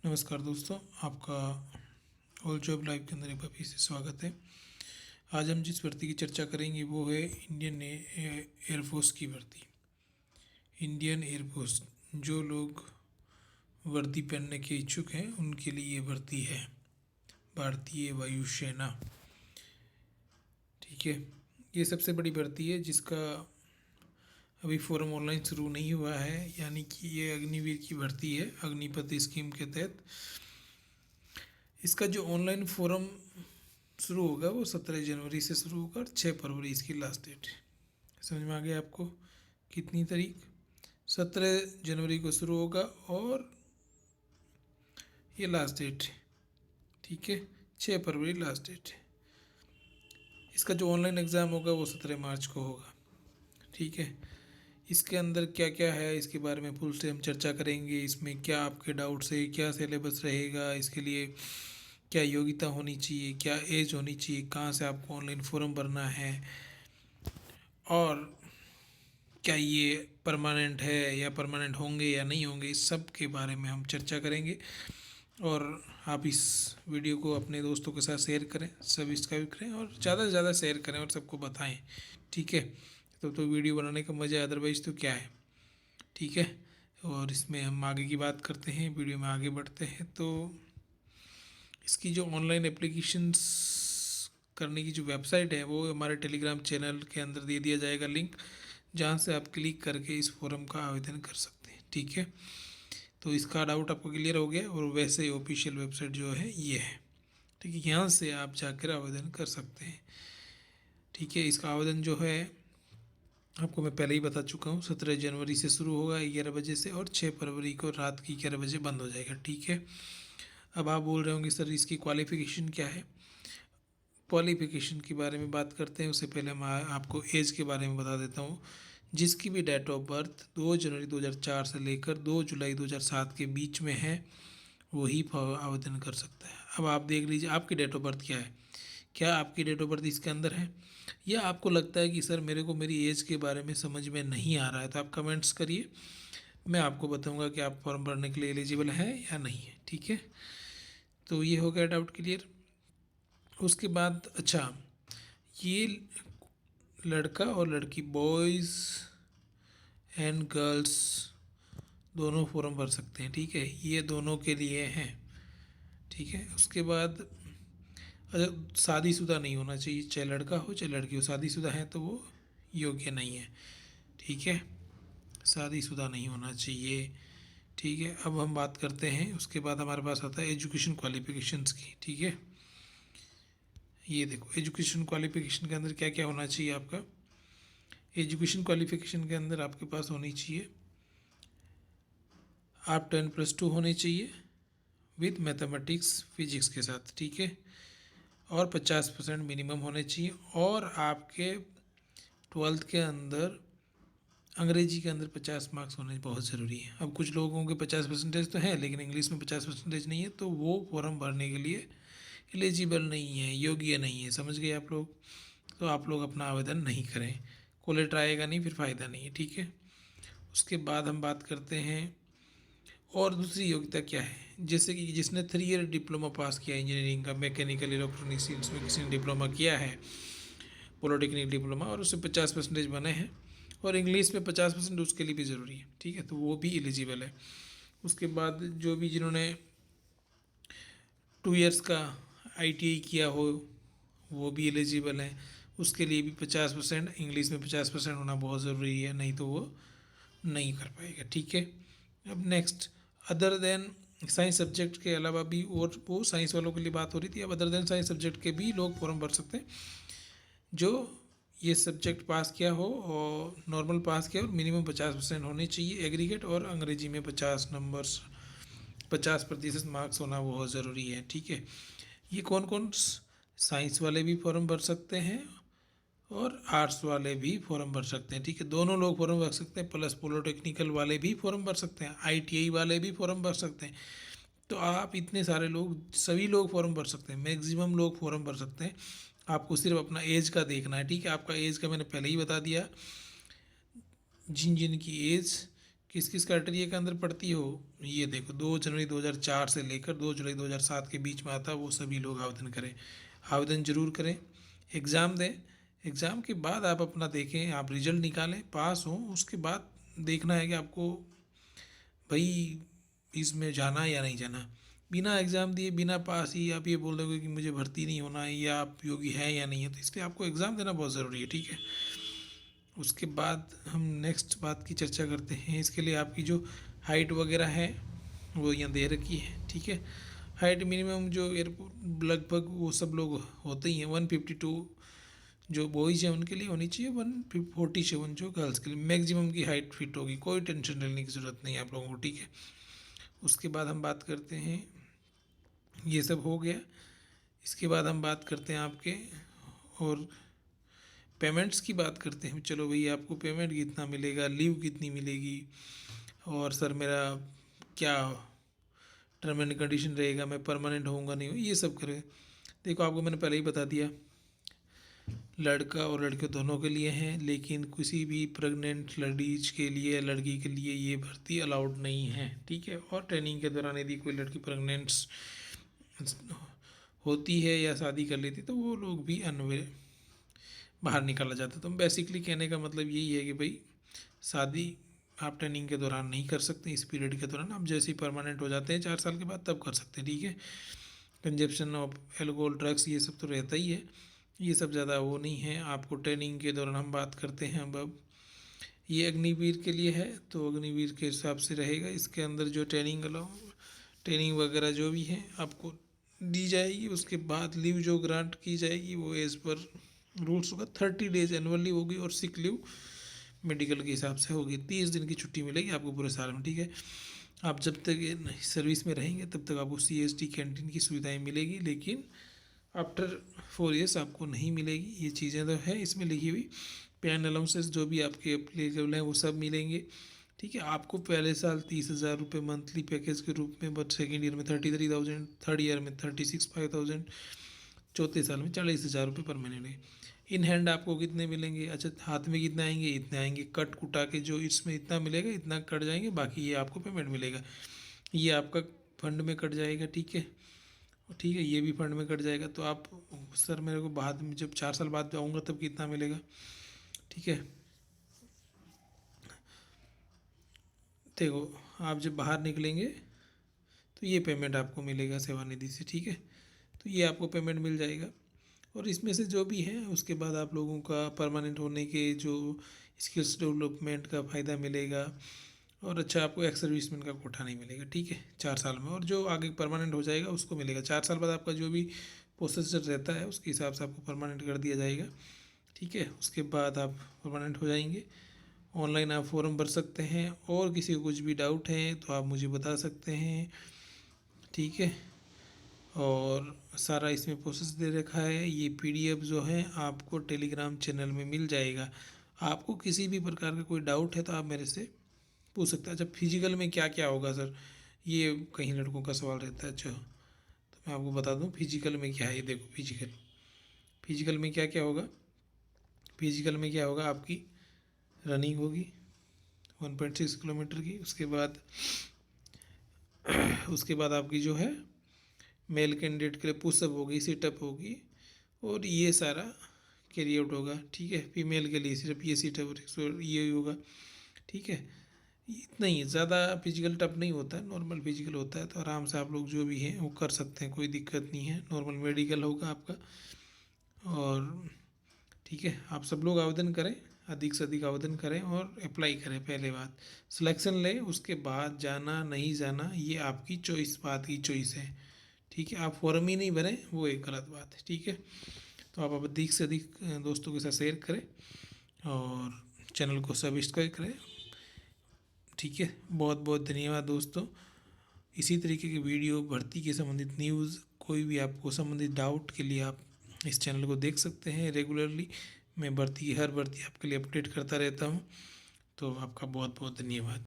नमस्कार दोस्तों, आपका ऑल जॉब लाइव के अंदर एक बार फिर से स्वागत है। आज हम जिस भर्ती की चर्चा करेंगे वो है इंडियन एयरफोर्स की भर्ती। इंडियन एयरफोर्स, जो लोग वर्दी पहनने के इच्छुक हैं उनके लिए ये भर्ती है, भारतीय वायुसेना। ठीक है, ये सबसे बड़ी भर्ती है जिसका अभी फॉर्म ऑनलाइन शुरू नहीं हुआ है, यानी कि ये अग्निवीर की भर्ती है अग्निपथ स्कीम के तहत। इसका जो ऑनलाइन फॉर्म शुरू होगा वो 17 जनवरी से शुरू होकर 6 फरवरी इसकी लास्ट डेट है। समझ में आ गया आपको? कितनी तारीख? 17 जनवरी को शुरू होगा और ये लास्ट डेट है। ठीक है, 6 फरवरी लास्ट डेट है। इसका जो ऑनलाइन एग्ज़ाम होगा वो 17 मार्च को होगा। ठीक है, इसके अंदर क्या क्या है इसके बारे में फुल से हम चर्चा करेंगे। इसमें क्या आपके डाउट्स है, क्या सिलेबस रहेगा, इसके लिए क्या योग्यता होनी चाहिए, क्या एज होनी चाहिए, कहाँ से आपको ऑनलाइन फॉर्म भरना है, और क्या ये परमानेंट है या परमानेंट होंगे या नहीं होंगे, इस सब के बारे में हम चर्चा करेंगे। और आप इस वीडियो को अपने दोस्तों के साथ शेयर करें, सब्सक्राइब करें और ज़्यादा से ज़्यादा शेयर करें और सबको बताएं। ठीक है, तो वीडियो बनाने का मज़ा है, अदरवाइज़ तो क्या है। ठीक है, और इसमें हम आगे की बात करते हैं, वीडियो में आगे बढ़ते हैं। तो इसकी जो ऑनलाइन एप्लीकेशंस करने की जो वेबसाइट है वो हमारे टेलीग्राम चैनल के अंदर दे दिया जाएगा लिंक, जहाँ से आप क्लिक करके इस फॉर्म का आवेदन कर सकते हैं। ठीक है, तो इसका डाउट आपको क्लियर हो गया। और वैसे ऑफिशियल वेबसाइट जो है ये है। ठीक है, यहाँ से आप जाकर आवेदन कर सकते हैं। ठीक है, इसका आवेदन जो है आपको मैं पहले ही बता चुका हूँ, 17 जनवरी से शुरू होगा 11 बजे से और 6 फरवरी को रात की 11 बजे बंद हो जाएगा। ठीक है, अब आप बोल रहे होंगे सर इसकी क्वालिफ़िकेशन क्या है। क्वालिफ़िकेशन के बारे में बात करते हैं उससे पहले मैं आपको एज के बारे में बता देता हूँ। जिसकी भी डेट ऑफ बर्थ 2 जनवरी 2004 से लेकर 2 जुलाई 2007 के बीच में है वही आवेदन कर सकता है। अब आप देख लीजिए आपकी डेट ऑफ बर्थ क्या है, क्या आपकी डेट ऑफ बर्थ इसके अंदर है, या आपको लगता है कि सर मेरे को मेरी एज के बारे में समझ में नहीं आ रहा है, तो आप कमेंट्स करिए, मैं आपको बताऊंगा कि आप फॉर्म भरने के लिए एलिजिबल हैं या नहीं है। ठीक है, तो ये हो गया डाउट क्लियर। उसके बाद अच्छा, ये लड़का और लड़की, बॉयज़ एंड गर्ल्स दोनों फॉर्म भर सकते हैं। ठीक है, ये दोनों के लिए हैं। ठीक है, उसके बाद अच्छा, शादीशुदा नहीं होना चाहिए, चाहे लड़का हो चाहे लड़की हो। शादीशुदा है तो वो योग्य नहीं है। ठीक है, शादीशुदा नहीं होना चाहिए। ठीक है, अब हम बात करते हैं, उसके बाद हमारे पास आता है एजुकेशन क्वालिफिकेशंस की। ठीक है, ये देखो एजुकेशन क्वालिफिकेशन के अंदर क्या क्या होना चाहिए आपका। एजुकेशन क्वालिफिकेशन के अंदर आपके पास होनी चाहिए, आप 10+2 होने चाहिए विद मैथमेटिक्स फिजिक्स के साथ। ठीक है, और 50% मिनिमम होने चाहिए, और आपके 12th के अंदर अंग्रेजी के अंदर 50 मार्क्स होने बहुत ज़रूरी है। अब कुछ लोगों के 50% तो है लेकिन इंग्लिश में 50% नहीं है, तो वो फॉर्म भरने के लिए एलिजिबल नहीं है, योग्य नहीं है। समझ गए आप लोग? तो आप लोग अपना आवेदन नहीं करें, कॉल लेटर आएगा नहीं, फिर फ़ायदा नहीं है। ठीक है, उसके बाद हम बात करते हैं और दूसरी योग्यता क्या है। जैसे कि जिसने 3 ईयर डिप्लोमा पास किया इंजीनियरिंग का, मैकेनिकल इलेक्ट्रॉनिक्स में किसी ने डिप्लोमा किया है, पॉलिटेक्निक डिप्लोमा, और उससे 50% बने हैं, और इंग्लिश में 50% उसके लिए भी ज़रूरी है। ठीक है, तो वो भी एलिजिबल है। उसके बाद जो भी जिन्होंने 2 ईयर्स का ITI किया हो वो भी एलिजिबल है, उसके लिए भी 50%, इंग्लिश में 50% होना बहुत ज़रूरी है, नहीं तो वो नहीं कर पाएगा। ठीक है, अब next, other than science subject के अलावा भी, और वो साइंस वालों के लिए बात हो रही थी, अब अदर देन साइंस सब्जेक्ट के भी लोग फॉर्म भर सकते हैं जो ये सब्जेक्ट पास किया हो, और नॉर्मल पास किया, और मिनिमम 50% होने चाहिए एग्रीगेट, और अंग्रेजी में 50% मार्क्स होना बहुत ज़रूरी है। ठीक है, ये कौन कौन, साइंस वाले भी फॉर्म भर सकते हैं और आर्ट्स वाले भी फॉर्म भर सकते हैं। ठीक है, दोनों लोग फॉर्म भर सकते हैं, प्लस पॉलिटेक्निकल वाले भी फॉर्म भर सकते हैं, ITI वाले भी फॉर्म भर सकते हैं। तो आप इतने सारे लोग, सभी लोग फॉर्म भर सकते हैं, मैक्सिमम लोग फॉर्म भर सकते हैं। आपको सिर्फ अपना एज का देखना है। ठीक है, आपका एज का मैंने पहले ही बता दिया, जिन जिन की एज किस किस क्राइटेरिया के अंदर पढ़ती हो, ये देखो 2 जनवरी 2004 से लेकर 2 जुलाई 2007 के बीच में आता है, वो सभी लोग आवेदन करें, आवेदन जरूर करें, एग्ज़ाम दें। एग्ज़ाम के बाद आप अपना देखें, आप रिजल्ट निकालें, पास हों, उसके बाद देखना है कि आपको भाई इसमें जाना है या नहीं जाना। बिना एग्ज़ाम दिए, बिना पास ही आप ये बोल दोगे कि मुझे भर्ती नहीं होना है या आप योग्य हैं या नहीं है, तो इसलिए आपको एग्ज़ाम देना बहुत ज़रूरी है, ठीक है। उसके बाद हम नेक्स्ट बात की चर्चा करते हैं। इसके लिए आपकी जो हाइट वगैरह है वो यहाँ दे रखी है, ठीक है। हाइट मिनिमम जो एयरपोर्ट लगभग वो सब लोग होते ही हैं 152 जो बॉयज़ हैं उनके लिए होनी चाहिए, 147 जो गर्ल्स के लिए मैक्सिमम की हाइट फिट होगी, कोई टेंशन लेने की ज़रूरत नहीं है आप लोगों को, ठीक है। उसके बाद हम बात करते हैं, ये सब हो गया। इसके बाद हम बात करते हैं आपके और पेमेंट्स की बात करते हैं। चलो भाई आपको पेमेंट कितना मिलेगा, लीव कितनी मिलेगी, और सर मेरा क्या टर्म एंड कंडीशन रहेगा, मैं परमानेंट होऊंगा नहीं, ये सब करें। देखो आपको मैंने पहले ही बता दिया, लड़का और लड़के दोनों के लिए हैं, लेकिन किसी भी प्रेग्नेंट लेडीज के लिए, लड़की के लिए ये भर्ती अलाउड नहीं है, ठीक है। और ट्रेनिंग के दौरान यदि कोई लड़की प्रेग्नेंट होती है या शादी कर लेती तो वो लोग भी बाहर निकाला जाता। तो बेसिकली कहने का मतलब यही है कि भाई शादी आप ट्रेनिंग के दौरान नहीं कर सकते, इस पीरियड के दौरान आप जैसे ही परमानेंट हो जाते हैं 4 साल के बाद तब कर सकते हैं, ठीक है। कंजप्शन ऑफ एल्कोहल ड्रग्स ये सब तो रहता ही है, ये सब ज़्यादा वो नहीं है। आपको ट्रेनिंग के दौरान हम बात करते हैं अब ये अग्निवीर के लिए है, तो अग्निवीर के हिसाब से रहेगा। इसके अंदर जो ट्रेनिंग वगैरह जो भी है आपको दी जाएगी। उसके बाद लीव जो ग्रांट की जाएगी वो एज़ पर रूल्स होगा, 30 डेज एनुअली होगी, और सिक लीव मेडिकल के हिसाब से होगी, 30 दिन की छुट्टी मिलेगी आपको पूरे साल में, ठीक है। आप जब तक सर्विस में रहेंगे तब तक आपको CSD कैंटीन की सुविधाएं मिलेगी, लेकिन आफ्टर 4 ईयर्स आपको नहीं मिलेगी। ये चीज़ें तो है इसमें लिखी हुई। पैन अलाउंसेस जो भी आपके एप्लीकेबल हैं वो सब मिलेंगे, ठीक है। आपको पहले साल 30,000 रुपये मंथली पैकेज के रूप में, बट सेकेंड ईयर में 33,000, थर्ड ईयर में 36,500, चौथे साल में 40,000 रुपये पर महीने। इन हैंड आपको कितने मिलेंगे, अच्छा हाथ में कितने आएंगे, इतने आएंगे, कट कुटा के जो इसमें इतना मिलेगा इतना कट जाएंगे, बाकी ये आपको पेमेंट मिलेगा। ये आपका फंड में कट जाएगा, ठीक है, ठीक है, ये भी फंड में कट जाएगा। तो आप सर मेरे को बाद में जब 4 साल बाद जाऊँगा तब कितना मिलेगा, ठीक है। देखो आप जब बाहर निकलेंगे तो ये पेमेंट आपको मिलेगा सेवानिधि से, ठीक है। तो ये आपको पेमेंट मिल जाएगा, और इसमें से जो भी है उसके बाद आप लोगों का परमानेंट होने के जो स्किल्स डेवलपमेंट का फ़ायदा मिलेगा, और अच्छा आपको एक्स सर्विसमैन का कोटा नहीं मिलेगा, ठीक है, 4 साल में। और जो आगे परमानेंट हो जाएगा उसको मिलेगा 4 साल बाद। आपका जो भी प्रोसेसर रहता है उसके हिसाब से आपको परमानेंट कर दिया जाएगा, ठीक है। उसके बाद आप परमानेंट हो जाएंगे। ऑनलाइन आप फॉर्म भर सकते हैं, और किसी को कुछ भी डाउट है तो आप मुझे बता सकते हैं, ठीक है। और सारा इसमें प्रोसेस दे रखा है। ये PDF जो है आपको टेलीग्राम चैनल में मिल जाएगा। आपको किसी भी प्रकार का कोई डाउट है तो आप मेरे से पूछ सकते हैं। अच्छा फिजिकल में क्या क्या होगा सर, ये कहीं लड़कों का सवाल रहता है। अच्छा तो मैं आपको बता दूं फिजिकल में क्या है। ये देखो फिजिकल में क्या क्या होगा। फिजिकल में क्या होगा, आपकी रनिंग होगी 1.6 किलोमीटर की। उसके बाद आपकी जो है मेल कैंडिडेट के लिए पुशअप होगी, सिटअप होगी, और ये सारा कैरी आउट होगा, ठीक है। फीमेल के लिए सिर्फ ये सिटअप और ये होगा, ठीक है। इतना ही, ज़्यादा फिजिकल टफ नहीं होता है, नॉर्मल फिजिकल होता है। तो आराम से आप लोग जो भी हैं वो कर सकते हैं, कोई दिक्कत नहीं है। नॉर्मल मेडिकल होगा आपका, और ठीक है आप सब लोग आवेदन करें, अधिक से अधिक आवेदन करें और अप्लाई करें। पहले बात सिलेक्शन लें, उसके बाद जाना नहीं जाना ये आपकी चॉइस, बात की चॉइस है, ठीक है। आप फॉर्म ही नहीं भरें वो एक गलत बात है, ठीक है। तो आप अधिक से अधिक दोस्तों के साथ शेयर करें और चैनल को सब्सक्राइब करें, ठीक है। बहुत बहुत धन्यवाद दोस्तों। इसी तरीके की वीडियो, भर्ती के संबंधित न्यूज़, कोई भी आपको संबंधित डाउट के लिए आप इस चैनल को देख सकते हैं रेगुलरली। मैं हर भर्ती आपके लिए अपडेट करता रहता हूँ। तो आपका बहुत बहुत धन्यवाद।